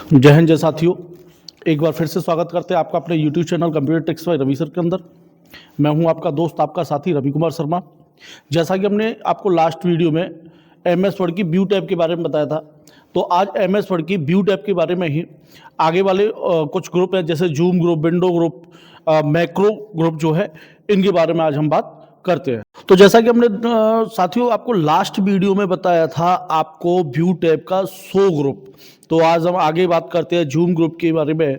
जय हिंद जय साथियों, एक बार फिर से स्वागत करते हैं आपका अपने YouTube channel computer techs by Ravi sir के अंदर। मैं हूं आपका दोस्त, आपका साथी रवि कुमार शर्मा। जैसा कि हमने आपको लास्ट वीडियो में MS वर्ड की व्यू टैब के बारे में बताया था, तो आज MS वर्ड की व्यू टैब के बारे में ही आगे वाले कुछ ग्रुप हैं, जैसे zoom group, window group, macro group जो है, इनके बारे में आज हम बात करते हैं। तो जैसा कि हमने साथियों आपको लास्ट वीडियो में बताया था आपको व्यू टैब का 100 ग्रुप, तो आज हम आगे बात करते हैं जूम ग्रुप के बारे में,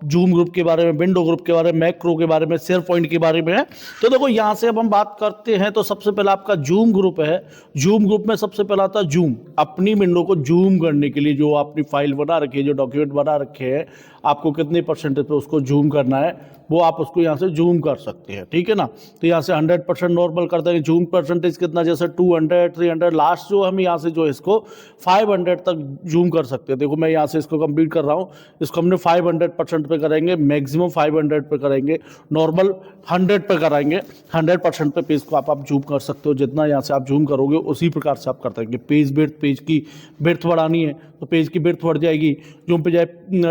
जूम ग्रुप के बारे में, विंडो ग्रुप के बारे में, मैक्रो के बारे में, शेयर पॉइंट के बारे में। तो देखो यहाँ से अब हम बात करते हैं, तो सबसे पहला आपका जूम ग्रुप है। जूम ग्रुप में सबसे पहला आता है जूम। अपनी विंडो को जूम करने के लिए जो आपने फाइल बना रखी है, जो डॉक्यूमेंट बना रखे हैं, आपको कितने परसेंटेज पे उसको जूम करना है, वो आप उसको यहाँ से जूम कर सकते हैं, ठीक है ना। तो यहाँ से 100% नॉर्मल कर देंगे। जूम परसेंटेज कितना, जैसे 200, 300, लास्ट जो हम यहाँ से जो इसको 500 तक जूम कर सकते हैं। देखो मैं यहाँ से इसको कंप्लीट कर रहा हूँ, इसको हमने 500% पे करेंगे, मैक्सिमम 500 पे करेंगे, नॉर्मल 100 पे कराएंगे। 100% पे पेज को आप जूम कर सकते हो। जितना यहाँ से आप जूम करोगे उसी प्रकार से आप कर देंगे। पेज बिड्थ, पेज की बिड्थ बढ़ानी है तो पेज की बिड्थ बढ़ जाएगी। जूम पे जाए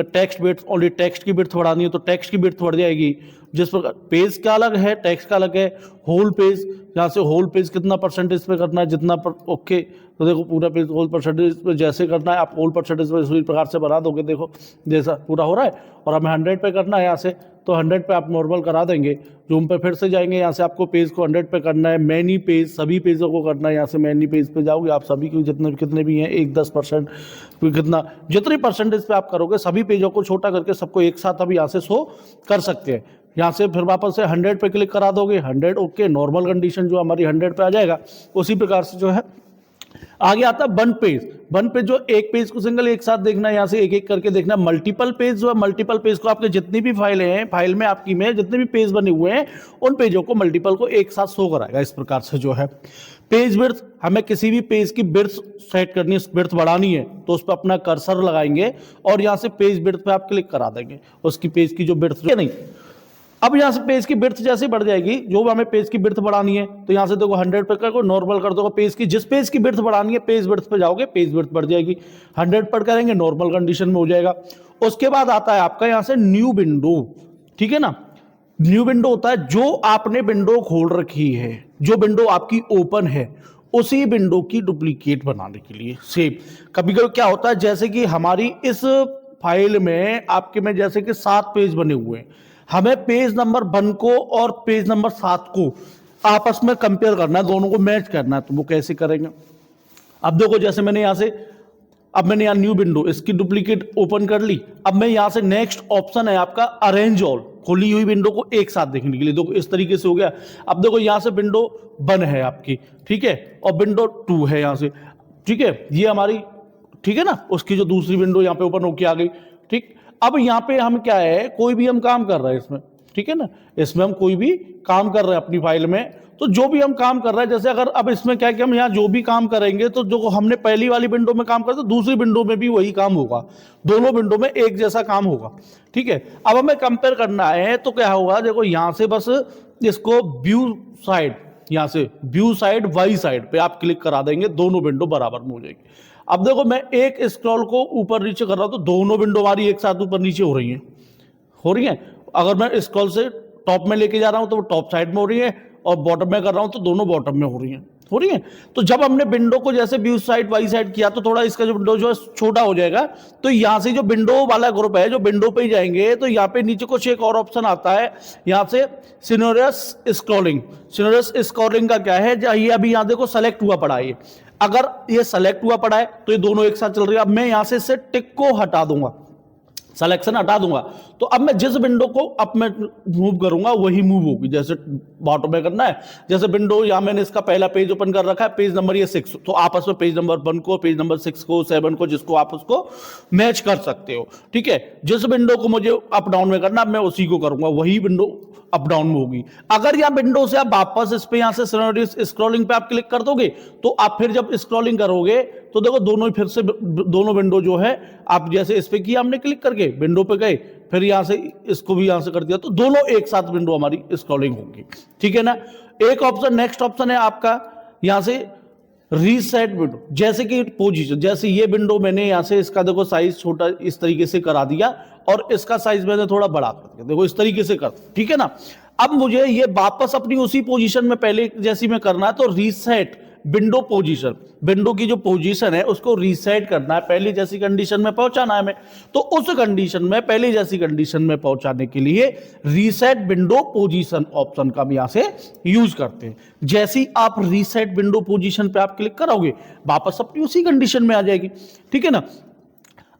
टेक्स्ट बिड्थ, ऑनली टेक्स्ट की बिड्थ बढ़ानी है तो टेक्स्ट की बिड्थ बढ़ जाएगी। जिस प्रकार पेज का अलग है, टेक्स्ट का अलग है। होल पेज, यहाँ से होल पेज कितना परसेंटेज पे करना है, जितना पर ओके। तो देखो पूरा पेज होल परसेंटेज पे जैसे करना है, आप होल परसेंटेज पे इसी प्रकार से बना दोगे। देखो जैसा पूरा हो रहा है, और हमें 100 पे करना है यहाँ से, तो 100 पे आप नॉर्मल करा देंगे। जूम पे फिर से जाएंगे, यहाँ से आपको पेज को 100 पे करना है। मैनी पेज, सभी पेजों को करना है। यहाँ से मैनी पेज पे जाओगे आप, सभी के जितने कितने भी हैं, 10% कितना, जितनी परसेंटेज पे आप करोगे सभी पेजों को छोटा करके सबको एक साथ अब यहाँ से शो कर सकते हैं। यहाँ से फिर वापस से 100 पे क्लिक करा दोगे, 100 ओके, नॉर्मल कंडीशन जो हमारी 100 पे आ जाएगा। उसी प्रकार से जो है आगे आता है वन पेज। वन पेज जो एक पेज को सिंगल एक साथ देखना है, यहाँ से एक एक करके देखना है। मल्टीपल पेज जो है, मल्टीपल पेज को आपके जितनी भी फाइलें हैं, फाइल में आपकी में जितने भी पेज बने हुए हैं, उन पेजों को मल्टीपल को एक साथ शो कराएगा। इस प्रकार से जो है पेज बिड्थ, हमें किसी भी पेज की बिड्थ सेट करनी है, बिड्थ बढ़ानी है, तो उस पर अपना कर्सर लगाएंगे और यहाँ से पेज बिड्थ पे आप क्लिक करा देंगे। उसकी पेज की जो बिड्थ नहीं, अब यहाँ से पेज की बिड्थ जैसे बढ़ जाएगी, जो हमें पेज की बिड्थ बढ़ानी है, तो यहाँ से देखो 100 पे कर नॉर्मल कर दो। पेज की जिस पेज की बिड्थ बढ़ानी है, पेज बिड्थ पे जाओगे, पेज बिड्थ बढ़ जाएगी। 100 पर करेंगे, नॉर्मल कंडीशन में हो जाएगा। उसके बाद आता है आपका यहाँ से न्यू विंडो, ठीक है ना। न्यू विंडो होता है जो आपने विंडो खोल रखी है, जो विंडो आपकी ओपन है, उसी विंडो की डुप्लीकेट बनाने के लिए सेव। कभी कभी क्या होता है, जैसे कि हमारी इस फाइल में आपके में जैसे कि 7 पेज बने हुए हैं, हमें पेज नंबर 1 को और पेज नंबर 7 को आपस में कंपेयर करना है, दोनों को मैच करना है। तो वो कैसे करेंगे, अब देखो जैसे मैंने यहाँ से, अब मैंने यहाँ न्यू विंडो, इसकी डुप्लीकेट ओपन कर ली। अब मैं यहाँ से नेक्स्ट ऑप्शन है आपका अरेंज ऑल, खुली हुई विंडो को एक साथ देखने के लिए। देखो इस तरीके से हो गया। अब देखो यहाँ से विंडो 1 है आपकी, ठीक है, और विंडो 2 है यहाँ से, ठीक है, ये हमारी, ठीक है ना, उसकी जो दूसरी विंडो यहाँ पे ओपन होकर आ गई, ठीक। अब यहाँ पे हम क्या है, कोई भी हम काम कर रहे हैं इसमें, ठीक है ना, इसमें हम कोई भी काम कर रहे हैं अपनी फाइल में, तो जो भी हम काम कर रहे हैं, जैसे अगर अब इसमें क्या है कि हम यहाँ जो भी काम करेंगे, तो जो हमने पहली वाली विंडो में काम करा तो दूसरी विंडो में भी वही काम होगा, दोनों विंडो में एक जैसा काम होगा, ठीक है। अब हमें कंपेयर करना है, तो क्या होगा, देखो यहाँ से बस इसको व्यू साइड, यहाँ से व्यू साइड वाई साइड पे आप क्लिक करा देंगे, दोनों विंडो बराबर में हो जाएगी। अब देखो मैं एक स्क्रॉल को ऊपर नीचे कर रहा हूं, तो दोनों विंडो हमारी एक साथ ऊपर नीचे हो रही हैं। अगर मैं स्क्रॉल से टॉप में लेके जा रहा हूं तो वो टॉप साइड में हो रही है, और बॉटम में कर रहा हूं तो दोनों बॉटम में हो रही हैं। तो जब हमने विंडो को जैसे व्यू साइड वाई साइड किया, तो थोड़ा इसका जो विंडो जो है छोटा हो जाएगा। तो यहां से जो विंडो वाला ग्रुप है, जो विंडो पे ही जाएंगे, तो यहाँ पे नीचे कुछ एक और ऑप्शन आता है, यहाँ से सिनोरियस स्क्रॉलिंग। सिनोरियस स्क्रॉलिंग का क्या है, ये अभी यहाँ देखो सेलेक्ट हुआ पड़ा है। अगर ये सेलेक्ट हुआ पड़ा है तो ये दोनों एक साथ चल रही है। अब मैं यहां से इससे टिक को हटा दूंगा, सिलेक्शन हटा दूंगा, तो अब मैं जिस विंडो को अब मैं मूव करूंगा वही मूव होगी। जैसे बॉटम में करना है, जैसे विंडो यहाँ मैंने इसका पहला पेज ओपन कर रखा है, पेज नंबर ये 6, तो आपस में पेज नंबर 1 को, पेज नंबर 6 को, 7 को, जिसको आप उसको मैच कर सकते हो, ठीक है। जिस विंडो को मुझे अप डाउन में करना, मैं उसी को करूंगा, वही विंडो अप डाउन में होगी। अगर यहाँ विंडो से आप वापस इस पे, यहाँ से स्क्रॉलिंग पे आप क्लिक कर दोगे, तो आप फिर जब स्क्रॉलिंग करोगे तो देखो दोनों फिर से दोनों विंडो जो है, आप जैसे इस पे किया हमने, क्लिक करके विंडो पे गए, फिर यहां से इसको भी यहां से कर दिया, तो दोनों एक साथ विंडो हमारी स्क्रॉलिंग होगी, ठीक है ना। एक ऑप्शन, नेक्स्ट ऑप्शन है आपका, यहां से रीसेट विंडो, जैसे कि पोजीशन, जैसे ये विंडो मैंने यहां से इसका देखो साइज छोटा इस तरीके से करा दिया और इसका साइज मैंने थोड़ा बड़ा कर दिया, देखो इस तरीके से कर, ठीक है ना। अब मुझे ये वापस अपनी उसी पोजीशन में पहले जैसी में करना है, तो रीसेट विंडो पोजीशन, विंडो की जो पोजीशन है उसको रीसेट करना है, पहली जैसी कंडीशन में पहुंचाना है हमें। तो उस कंडीशन में पहली जैसी कंडीशन में पहुंचाने के लिए रीसेट विंडो पोजीशन ऑप्शन का हम यहां से यूज करते हैं। जैसी आप रीसेट विंडो पोजीशन पे आप क्लिक करोगे, वापस अपनी उसी कंडीशन में आ जाएगी, ठीक है ना।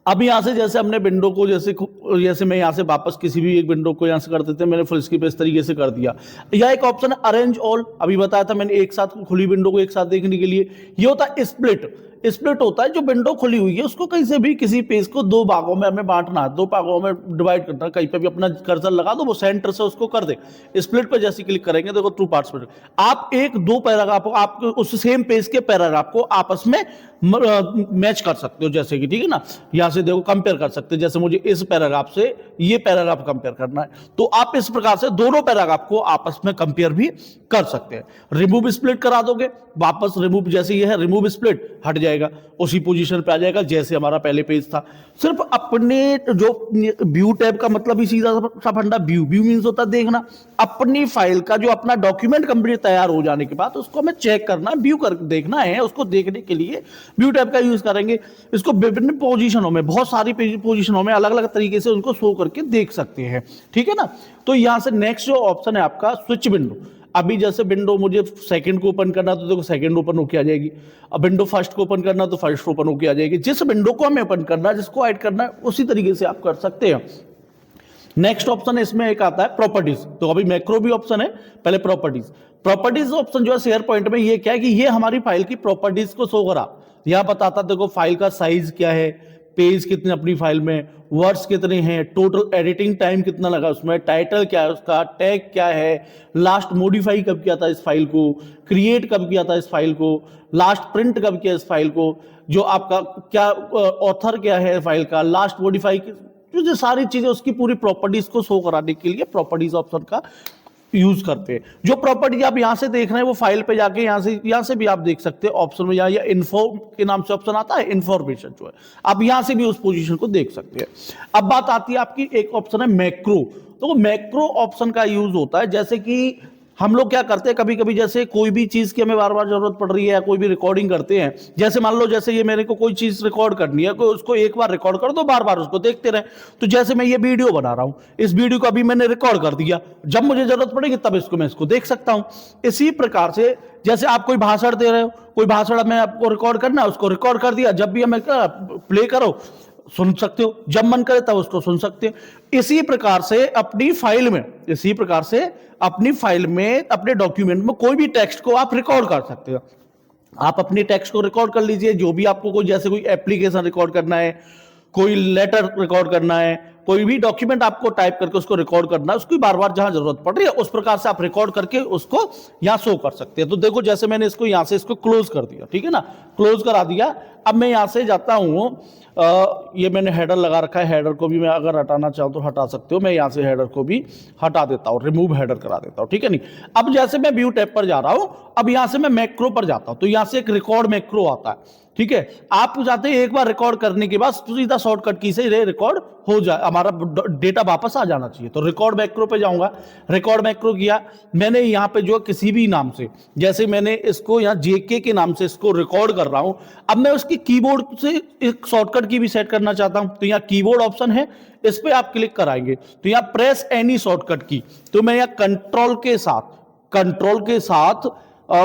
अब यहां से जैसे हमने विंडो को जैसे मैं यहां से वापस किसी भी एक विंडो को यहां से कर देते हैं, मैंने फुल स्क्रीन पे इस तरीके से कर दिया। यह एक ऑप्शन है अरेंज ऑल, अभी बताया था मैंने एक साथ खुली विंडो को एक साथ देखने के लिए। ये होता है स्प्लिट, स्प्लिट होता है जो विंडो खुली हुई है उसको कहीं से भी किसी पेज को दो भागों में हमें बांटना है, दो भागों में डिवाइड करना है, कहीं पे भी अपना कर्सर लगा दो, वो सेंटर से उसको कर दे। स्प्लिट पे जैसे क्लिक करेंगे देखो टू पार्ट्स में आप एक दो पैराग्राफ आप उस सेम पेज के पैराग्राफ को आपस में मैच कर सकते हो, जैसे कि ठीक है ना, यहां से देखो कंपेयर कर सकते हो। जैसे मुझे इस पैराग्राफ से ये पैराग्राफ कंपेयर करना है तो आप इस प्रकार से दोनों पैराग्राफ को आपस में कंपेयर भी कर सकते हैं। रिमूव स्प्लिट करा दोगे, वापस रिमूव जैसे ये है रिमूव स्प्लिट हट जाएगा, उसी पोजीशन पे आ जाएगा जैसे हमारा पहले पेज था। सिर्फ अपने जो व्यू टैब का मतलब ही सीधा सा फंडा, व्यू मींस होता है देखना, अपनी फाइल का जो अपना डॉक्यूमेंट कंप्लीट तैयार हो जाने के बाद उसको हमें चेक करना, व्यू कर देखना है। उसको देखने के लिए व्यू टैब का यूज करेंगे। इसको विभिन्न पोजीशनों में, बहुत सारी पोजीशनों में अलग अलग तरीके से उनको शो करके देख सकते हैं, ठीक है ना। तो यहां से नेक्स्ट जो ऑप्शन है आपका स्विच विंडो। अभी जैसे विंडो मुझे सेकंड को ओपन करना तो देखो सेकंड ओपन होके आ जाएगी, अब विंडो फर्स्ट को ओपन करना तो फर्स्ट ओपन होके आ जाएगी। जिस विंडो को हमें ओपन करना है, जिसको ऐड करना है, उसी तरीके से आप कर सकते हैं। नेक्स्ट ऑप्शन इसमें एक आता है प्रॉपर्टीज, तो अभी मैक्रो भी ऑप्शन है, पहले प्रॉपर्टीज ऑप्शन जो है शेयर पॉइंट में ये क्या है कि ये हमारी फाइल की प्रॉपर्टीज को शो करा, यहां बताता देखो फाइल का साइज क्या है, पेज कितने अपनी फाइल में, वर्ड्स कितने हैं, टोटल एडिटिंग टाइम कितना लगा उसमें, टाइटल क्या है उसका, टैग क्या है, लास्ट मॉडिफाई कब किया था इस फाइल को, क्रिएट कब किया था इस फाइल को, लास्ट प्रिंट कब किया इस फाइल को, जो आपका क्या ऑथर क्या है फाइल का, लास्ट मॉडिफाई, जो सारी चीजें उसकी पूरी प्रॉपर्टीज को शो कराने के लिए प्रॉपर्टीज ऑप्शन का यूज करते हैं। जो प्रॉपर्टी आप यहां से देख रहे हैं वो फाइल पे जाके यहां से भी आप देख सकते हैं ऑप्शन में, या इन्फो के नाम से ऑप्शन आता है, इंफॉर्मेशन जो है आप यहां से भी उस पोजीशन को देख सकते हैं। अब बात आती है आपकी, एक ऑप्शन है मैक्रो। तो मैक्रो ऑप्शन का यूज होता है, जैसे कि हम लोग क्या करते हैं कभी कभी, जैसे कोई भी चीज की हमें बार बार जरूरत पड़ रही है या कोई भी रिकॉर्डिंग करते हैं, जैसे मान लो जैसे ये मेरे को कोई चीज रिकॉर्ड करनी है, कोई उसको एक बार रिकॉर्ड कर दो, बार बार उसको देखते रहे। तो जैसे मैं ये वीडियो बना रहा हूं, इस वीडियो को अभी मैंने रिकॉर्ड कर दिया, जब मुझे जरूरत पड़ेगी तब मैं इसको देख सकता हूं। इसी प्रकार से जैसे आप कोई भाषण दे रहे हो, कोई भाषण में आपको रिकॉर्ड करना है, उसको रिकॉर्ड कर दिया, जब भी हमें प्ले करो सुन सकते हो, जब मन करे तब उसको सुन सकते हो। इसी प्रकार से अपनी फाइल में अपने डॉक्यूमेंट में कोई भी टेक्स्ट को आप रिकॉर्ड कर सकते हो। आप अपने टेक्स्ट को रिकॉर्ड कर लीजिए, जो भी आपको कोई जैसे कोई एप्लीकेशन रिकॉर्ड करना है, कोई लेटर रिकॉर्ड करना है, कोई भी डॉक्यूमेंट आपको टाइप करके उसको रिकॉर्ड करना है, उसकी बार बार जहां जरूरत पड़ रही है उस प्रकार से आप रिकॉर्ड करके उसको यहां शो कर सकते हैं। तो देखो जैसे मैंने इसको यहां से इसको क्लोज कर दिया, ठीक है ना, क्लोज करा दिया। अब मैं यहां से जाता हूं, ये मैंने हेडर लगा रखा है, हेडर को भी मैं अगर हटाना चाहूँ तो हटा सकते हो, मैं यहां से हेडर को भी हटा देता हूं, रिमूव हेडर करा देता हूं, ठीक है नहीं। अब जैसे मैं व्यू टैब पर जा रहा हूं, अब यहां से मैं मैक्रो पर जाता हूं, तो यहां से एक रिकॉर्ड मैक्रो आता है, ठीक है। आप चाहते हैं एक बार रिकॉर्ड करने के बाद सीधा शॉर्टकट की से रिकॉर्ड हो जाए, हमारा डेटा वापस आ जाना चाहिए, तो रिकॉर्ड मैक्रो पे जाऊंगा। रिकॉर्ड मैक्रो किया मैंने, यहां पे जो किसी भी नाम से, जैसे मैंने इसको यहां जेके के नाम से इसको रिकॉर्ड कर रहा हूं, अब मैं उसकी कीबोर्ड से एक शॉर्टकट की भी सेट करना चाहता हूं, तो यहां कीबोर्ड ऑप्शन है, इस पे आप क्लिक कराएंगे तो यहां प्रेस एनी शॉर्टकट की, तो मैं यहां कंट्रोल के साथ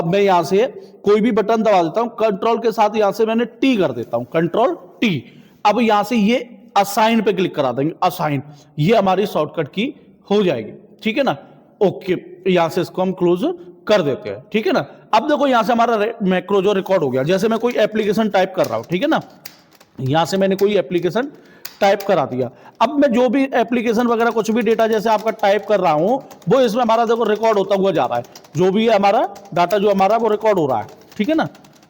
मैं यहां से कोई भी बटन दबा देता हूं, कंट्रोल के साथ यहां से मैंने टी कर देता हूं, कंट्रोल टी। अब यहां से ये असाइन पे क्लिक करा देंगे, असाइन, ये हमारी शॉर्टकट की हो जाएगी, ठीक है ना। ओके, यहां से इसको हम क्लोज कर देते हैं, ठीक है ना। अब देखो यहां से हमारा मैक्रो जो रिकॉर्ड हो गया, जैसे मैं कोई एप्लीकेशन टाइप कर रहा हूं, ठीक है ना, यहां से मैंने कोई एप्लीकेशन टाइप करा दिया। अब मैं जो भी एप्लीकेशन वगैरह कुछ भी डेटा जैसे आपका टाइप कर रहा हूं, वो इसमें हमारा देखो रिकॉर्ड होता हुआ जा रहा है, जो भी है हमारा डाटा जो हमारा वो रिकॉर्ड हो रहा है, ठीक है ना।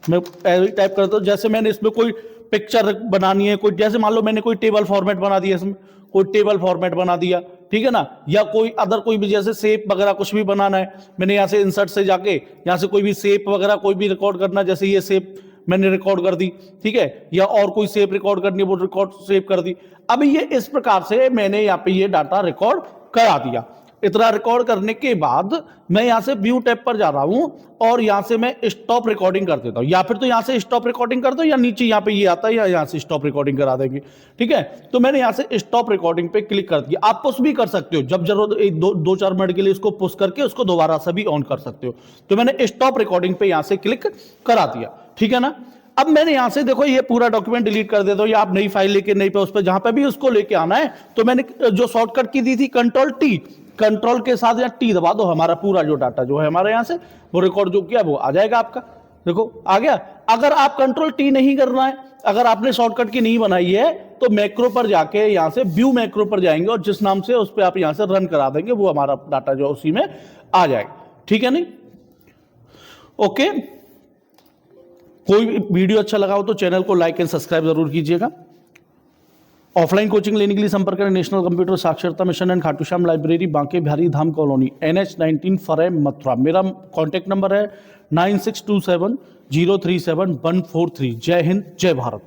मैं टाइप करता हूं, जैसे मैंने इसमें कोई पिक्चर बनानी है, कोई जैसे मान लो मैंने कोई टेबल फॉर्मेट बना दिया, इसमें कोई टेबल फॉर्मेट बना दिया, ठीक है ना, या कोई अदर कोई भी जैसे शेप वगैरह कुछ भी बनाना है, मैंने यहाँ से इंसर्ट से जाके यहाँ से कोई भी शेप वगैरह कोई भी रिकॉर्ड करना, जैसे ये शेप मैंने रिकॉर्ड कर दी, ठीक है, या और कोई शेप रिकॉर्ड करनी है वो रिकॉर्ड सेव कर दी। अब ये इस प्रकार से मैंने यहाँ पे ये डाटा रिकॉर्ड करा दिया। इतना रिकॉर्ड करने के बाद मैं यहाँ से व्यू टैब पर जा रहा हूं और यहाँ से मैं स्टॉप रिकॉर्डिंग कर देता हूं, या फिर तो यहाँ से स्टॉप रिकॉर्डिंग कर दो, या नीचे यहाँ पे ये आता है, या यहाँ से स्टॉप रिकॉर्डिंग करा देंगे, ठीक है। तो मैंने यहाँ से स्टॉप रिकॉर्डिंग पे क्लिक कर दिया। आप पुश भी कर सकते हो, जब जरूरत एक दो चार मिनट के लिए इसको पुश करके उसको दोबारा से भी ऑन कर सकते हो। तो मैंने स्टॉप रिकॉर्डिंग पे यहाँ से क्लिक करा दिया, ठीक है ना। अब मैंने यहां से देखो ये पूरा डॉक्यूमेंट डिलीट कर देता हूं, या आप नई फाइल लेके नई पे उस पर जहां पे भी उसको लेके आना है, तो मैंने जो शॉर्टकट की दी थी कंट्रोल टी, कंट्रोल के साथ या टी दबा दो, हमारा पूरा जो डाटा जो है हमारे यहां से वो रिकॉर्ड जो किया वो आ जाएगा आपका। देखो आ गया। अगर आप कंट्रोल टी नहीं करना है, अगर आपने शॉर्टकट की नहीं बनाई है, तो मैक्रो पर जाके यहां से व्यू मैक्रो पर जाएंगे और जिस नाम से उस पर आप यहां से रन करा देंगे वो हमारा डाटा जो उसी में आ जाएगा, ठीक है नहीं। ओके, कोई वीडियो अच्छा लगा हो तो चैनल को लाइक एंड सब्सक्राइब जरूर कीजिएगा। ऑफलाइन कोचिंग लेने के लिए संपर्क करें नेशनल कंप्यूटर साक्षरता mission and Khatu Shyam library, Banke Bihari Dham colony, NH19 frame Mathura. मेरा कॉन्टैक्ट नंबर है 9627037143। जय हिंद, जय भारत।